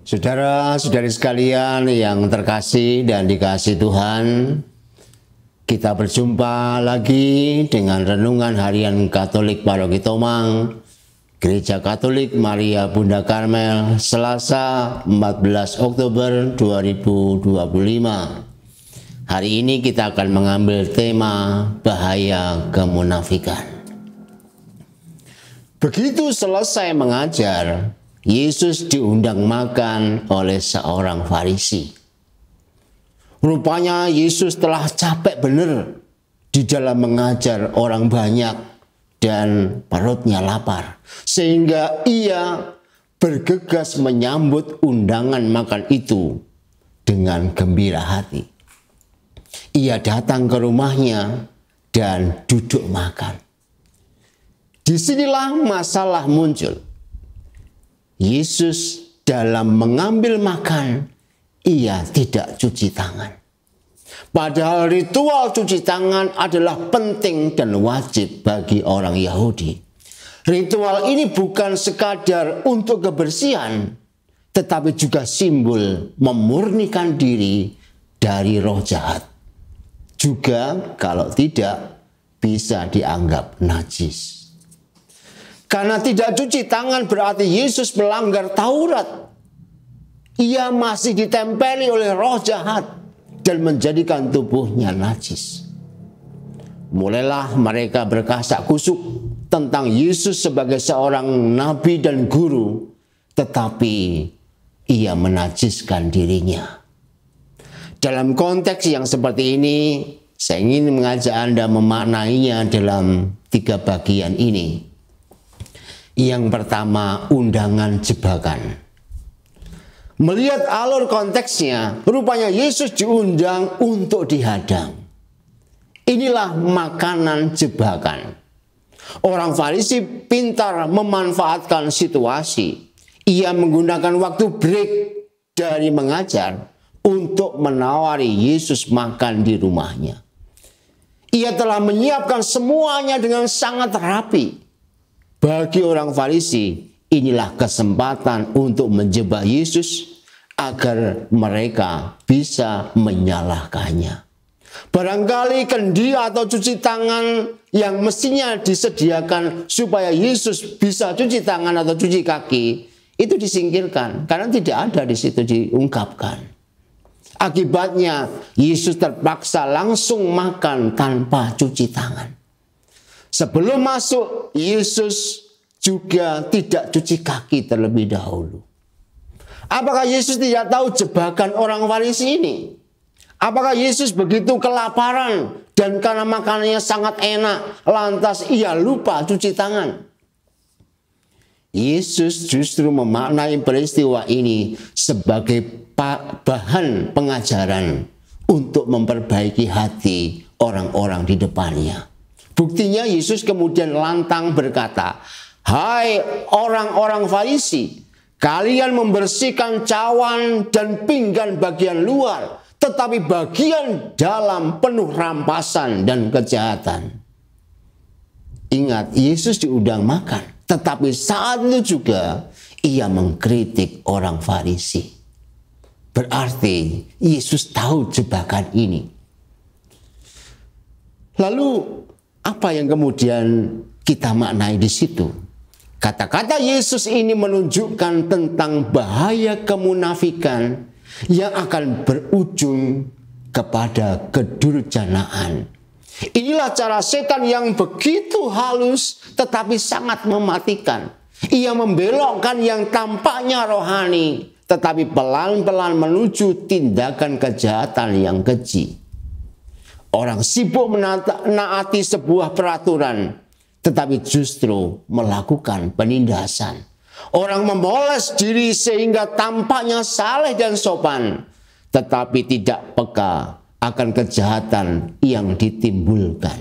Saudara-saudari sekalian yang terkasih dan dikasihi Tuhan, kita berjumpa lagi dengan Renungan Harian Katolik Paroki Tomang, Gereja Katolik Maria Bunda Karmel, Selasa 14 Oktober 2025. Hari ini kita akan mengambil tema bahaya kemunafikan. Begitu selesai mengajar, Yesus diundang makan oleh seorang Farisi. Rupanya Yesus telah capek benar di dalam mengajar orang banyak dan perutnya lapar. Sehingga ia bergegas menyambut undangan makan itu dengan gembira hati. Ia datang ke rumahnya dan duduk makan. Disinilah masalah muncul. Yesus dalam mengambil makan, ia tidak cuci tangan. Padahal ritual cuci tangan adalah penting dan wajib bagi orang Yahudi. Ritual ini bukan sekadar untuk kebersihan, tetapi juga simbol memurnikan diri dari roh jahat. Juga kalau tidak bisa dianggap najis. Karena tidak cuci tangan berarti Yesus melanggar Taurat. Ia masih ditempeli oleh roh jahat dan menjadikan tubuhnya najis. Mulailah mereka berkasak kusuk tentang Yesus sebagai seorang nabi dan guru, tetapi ia menajiskan dirinya. Dalam konteks yang seperti ini, saya ingin mengajak Anda memaknainya dalam 3 bagian ini. Yang pertama, undangan jebakan. Melihat alur konteksnya, rupanya Yesus diundang untuk dihadang. Inilah makanan jebakan. Orang Farisi pintar memanfaatkan situasi. Ia menggunakan waktu break dari mengajar untuk menawari Yesus makan di rumahnya. Ia telah menyiapkan semuanya dengan sangat rapi. Bagi orang Farisi, inilah kesempatan untuk menjebak Yesus agar mereka bisa menyalahkannya. Barangkali kendi atau cuci tangan yang mestinya disediakan supaya Yesus bisa cuci tangan atau cuci kaki, itu disingkirkan karena tidak ada di situ diungkapkan. Akibatnya, Yesus terpaksa langsung makan tanpa cuci tangan. Sebelum masuk, Yesus juga tidak cuci kaki terlebih dahulu. Apakah Yesus tidak tahu jebakan orang Farisi ini? Apakah Yesus begitu kelaparan dan karena makanannya sangat enak, lantas ia lupa cuci tangan? Yesus justru memaknai peristiwa ini sebagai bahan pengajaran untuk memperbaiki hati orang-orang di depannya. Buktinya Yesus kemudian lantang berkata, "Hai orang-orang Farisi, kalian membersihkan cawan dan pinggan bagian luar, tetapi bagian dalam penuh rampasan dan kejahatan." Ingat, Yesus diundang makan, tetapi saat itu juga ia mengkritik orang Farisi. Berarti Yesus tahu jebakan ini. Lalu apa yang kemudian kita maknai di situ? Kata-kata Yesus ini menunjukkan tentang bahaya kemunafikan yang akan berujung kepada kedurjanaan. Inilah cara setan yang begitu halus tetapi sangat mematikan. Ia membelokkan yang tampaknya rohani tetapi pelan-pelan menuju tindakan kejahatan yang keji. Orang sibuk menaati sebuah peraturan, tetapi justru melakukan penindasan. Orang memoles diri sehingga tampaknya saleh dan sopan, tetapi tidak peka akan kejahatan yang ditimbulkan.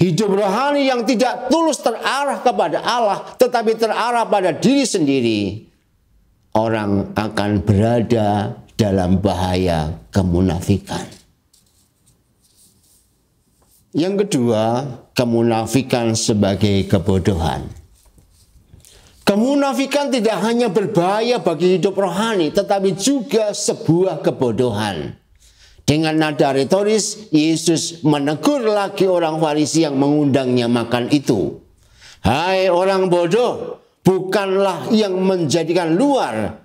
Hidup rohani yang tidak tulus terarah kepada Allah, tetapi terarah pada diri sendiri. Orang akan berada dalam bahaya kemunafikan. Yang kedua, kemunafikan sebagai kebodohan. Kemunafikan tidak hanya berbahaya bagi hidup rohani, tetapi juga sebuah kebodohan. Dengan nada retoris, Yesus menegur lagi orang Farisi yang mengundangnya makan itu. Hai orang bodoh, bukanlah yang menjadikan luar,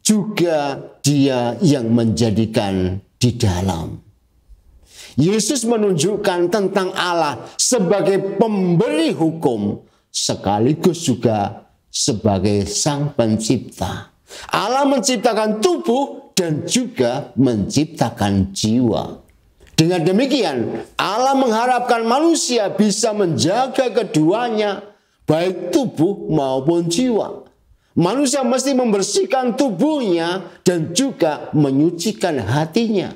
juga Dia yang menjadikan di dalam. Yesus menunjukkan tentang Allah sebagai pemberi hukum, sekaligus juga sebagai Sang Pencipta. Allah menciptakan tubuh dan juga menciptakan jiwa. Dengan demikian, Allah mengharapkan manusia bisa menjaga keduanya, baik tubuh maupun jiwa. Manusia mesti membersihkan tubuhnya dan juga menyucikan hatinya.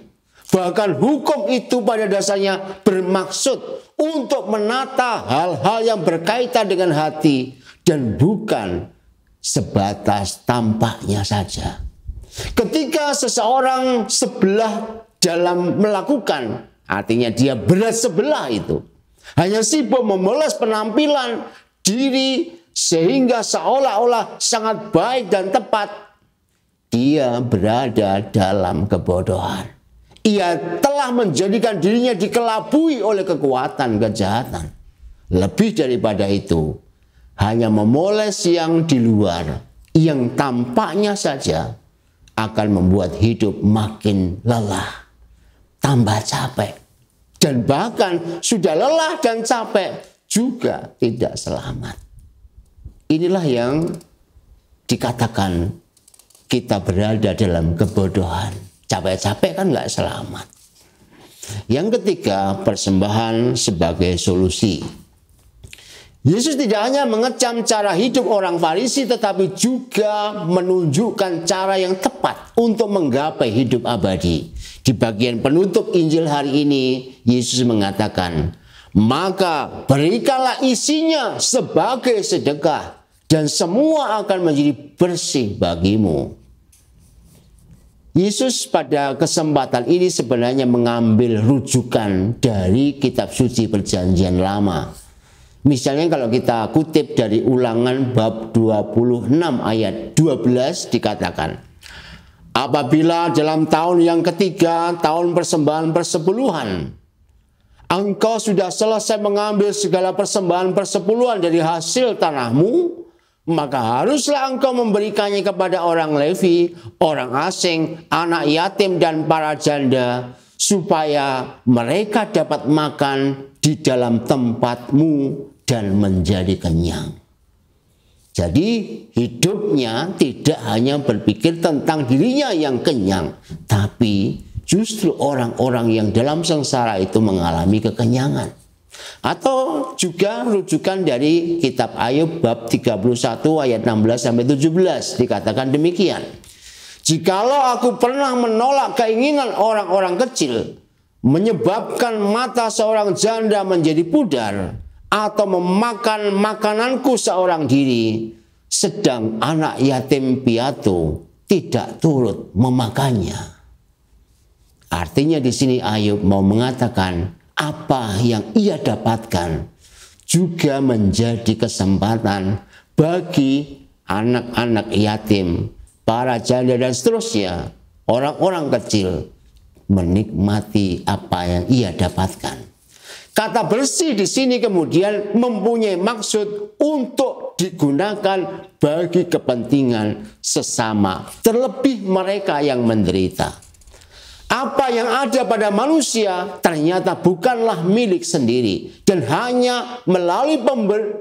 Bahkan hukum itu pada dasarnya bermaksud untuk menata hal-hal yang berkaitan dengan hati dan bukan sebatas tampaknya saja. Ketika seseorang sebelah dalam melakukan, artinya dia berat sebelah itu, hanya sibuk memelas penampilan diri sehingga seolah-olah sangat baik dan tepat, dia berada dalam kebodohan. Ia telah menjadikan dirinya dikelabui oleh kekuatan kejahatan. Lebih daripada itu, hanya memoles yang di luar, yang tampaknya saja akan membuat hidup makin lelah, tambah capek, dan bahkan sudah lelah dan capek juga tidak selamat. Inilah yang dikatakan kita berada dalam kebodohan. Capek-capek kan nggak selamat. Yang ketiga, persembahan sebagai solusi. Yesus tidak hanya mengecam cara hidup orang Farisi, tetapi juga menunjukkan cara yang tepat untuk menggapai hidup abadi. Di bagian penutup Injil hari ini, Yesus mengatakan, maka berikanlah isinya sebagai sedekah, dan semua akan menjadi bersih bagimu. Yesus pada kesempatan ini sebenarnya mengambil rujukan dari kitab suci Perjanjian Lama. Misalnya kalau kita kutip dari Ulangan bab 26 ayat 12 dikatakan, apabila dalam tahun yang ketiga, tahun persembahan persepuluhan, engkau sudah selesai mengambil segala persembahan persepuluhan dari hasil tanahmu, maka haruslah engkau memberikannya kepada orang Levi, orang asing, anak yatim, dan para janda, supaya mereka dapat makan di dalam tempatmu dan menjadi kenyang. Jadi hidupnya tidak hanya berpikir tentang dirinya yang kenyang, tapi justru orang-orang yang dalam sengsara itu mengalami kekenyangan. Atau juga rujukan dari kitab Ayub bab 31 ayat 16-17 dikatakan demikian. Jikalau aku pernah menolak keinginan orang-orang kecil, menyebabkan mata seorang janda menjadi pudar, atau memakan makananku seorang diri, sedang anak yatim piatu tidak turut memakannya. Artinya di sini Ayub mau mengatakan apa yang ia dapatkan juga menjadi kesempatan bagi anak-anak yatim, para janda dan seterusnya, orang-orang kecil menikmati apa yang ia dapatkan. Kata bersih di sini kemudian mempunyai maksud untuk digunakan bagi kepentingan sesama, terlebih mereka yang menderita. Apa yang ada pada manusia ternyata bukanlah milik sendiri, dan hanya melalui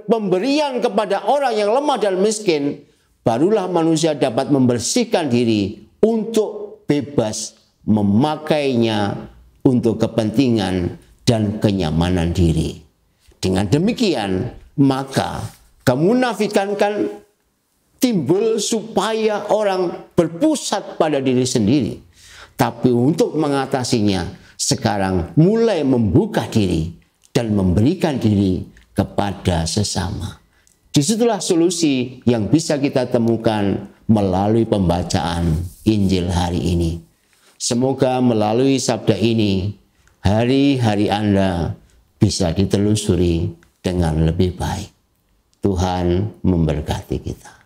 pemberian kepada orang yang lemah dan miskin, barulah manusia dapat membersihkan diri untuk bebas memakainya untuk kepentingan dan kenyamanan diri. Dengan demikian, maka kemunafikan kan timbul supaya orang berpusat pada diri sendiri. Tapi untuk mengatasinya, sekarang mulai membuka diri dan memberikan diri kepada sesama. Disitulah solusi yang bisa kita temukan melalui pembacaan Injil hari ini. Semoga melalui sabda ini, hari-hari Anda bisa ditelusuri dengan lebih baik. Tuhan memberkati kita.